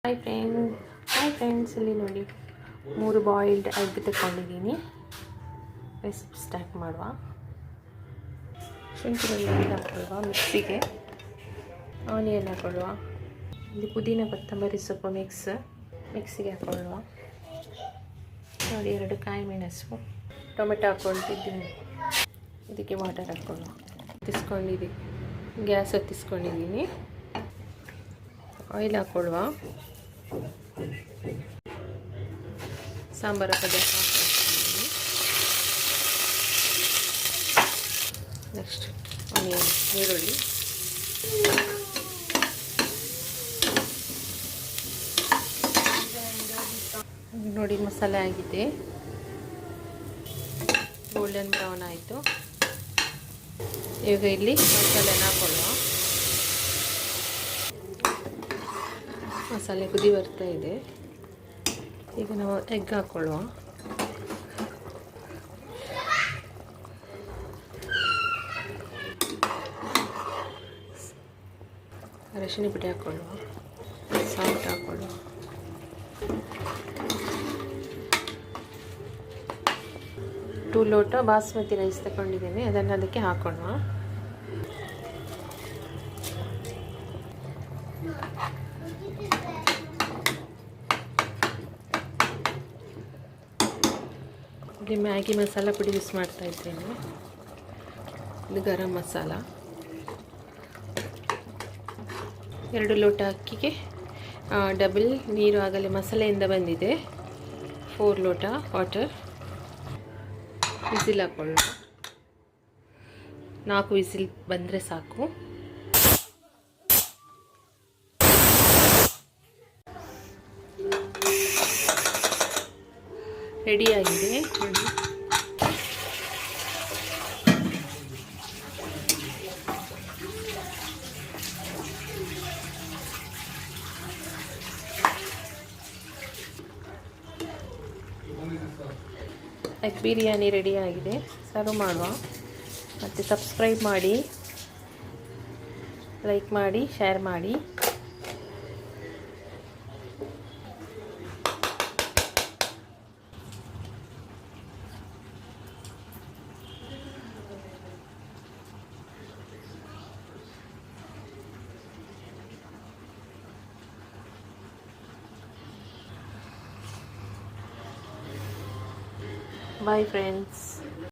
Hi friends, ಇಲ್ಲಿ ನೋಡಿ 3 boiled egg ತಗೊಂಡಿದ್ದೀನಿ. ರೆಸಿಪಿ ಸ್ಟಾರ್ಟ್ ಮಾಡುವ. ಶುಂಠಿ ಬೆಳ್ಳುಳ್ಳಿ ಹಾಕೊಳ್ಳುವ, ಮಿಕ್ಸಿಗೆ ಆನಿಯನ್ ಹಾಕೊಳ್ಳುವ, ಇಲ್ಲಿ ಪುದೀನ ಕೊತ್ತಂಬರಿ ಸೊಪ್ಪು ಮಿಕ್ಸಿಗೆ ಹಾಕೊಳ್ಳುವ. ನೋಡಿ 2 ಕಾಯಿ ಮೆಣಸು, ಟೊಮೆಟೊ ಹಾಕ್ಕೊಳ್ತಿದ್ದೀನಿ. ಇದಕ್ಕೆ ವಾಟರ್ ಹಾಕೊಳ್ಳುವ. ಗ್ಯಾಸ್ ಹೊತ್ತಿಸ್ಕೊಂಡಿದ್ದೀನಿ. ಆಯಿಲ್ ಹಾಕೊಳ್ಳುವ. ಸಾಂಬಾರು ಪದಾರ್ಥ ಹಾಕ್ಕೊಂಡಿದ್ದೀನಿ. ನೆಕ್ಸ್ಟ್ ಆನಿಯನ್, ಈರುಳ್ಳಿ, ನೋಡಿ ಮಸಾಲೆ ಆಗಿದೆ, ಗೋಲ್ಡನ್ ಬ್ರೌನ್ ಆಯಿತು. ಈಗ ಇಲ್ಲಿ ಮಸಾಲೆನ ಹಾಕೊಳ್ಳುವ. ಮಸಾಲೆ ಕುದಿ ಬರ್ತಾ ಇದೆ. ಈಗ ನಾವು ಎಗ್ ಹಾಕೊಳ್ಳುವ. ಅರಿಶಿನ ಪುಡಿ ಹಾಕೊಳ್ಳುವ, ಸಾಲ್ಟ್ ಹಾಕೊಳ್ಳುವ. ಟೂ ಲೋಟ ಬಾಸ್ಮತಿ ರೈಸ್ ತಗೊಂಡಿದ್ದೇನೆ, ಅದನ್ನು ಅದಕ್ಕೆ ಹಾಕೊಳ್ಳುವ. ಇಲ್ಲಿ ಮ್ಯಾಗಿ ಮಸಾಲ ಪುಡಿ ಯೂಸ್ ಮಾಡ್ತಾ ಇದ್ದೇನೆ. ಇದು ಗರಂ ಮಸಾಲ. 2 ಲೋಟ ಅಕ್ಕಿಗೆ ಡಬಲ್ ನೀರು ಆಗಲೇ ಮಸಾಲೆಯಿಂದ ಬಂದಿದೆ. 4 ಲೋಟ ವಾಟರ್. ವಿಸಿಲ್ ಹಾಕೊಳ್ಳೋಣ. 4 ವಿಸಿಲ್ ಬಂದರೆ ಸಾಕು. ರೆಡಿಯಾಗಿದೆ. ಎಗ್ ಬಿರಿಯಾನಿ ರೆಡಿಯಾಗಿದೆ. ಸರ್ವ್ ಮಾಡುವ. ಮತ್ತು ಸಬ್ಸ್ಕ್ರೈಬ್ ಮಾಡಿ, ಲೈಕ್ ಮಾಡಿ, ಶೇರ್ ಮಾಡಿ. Bye friends.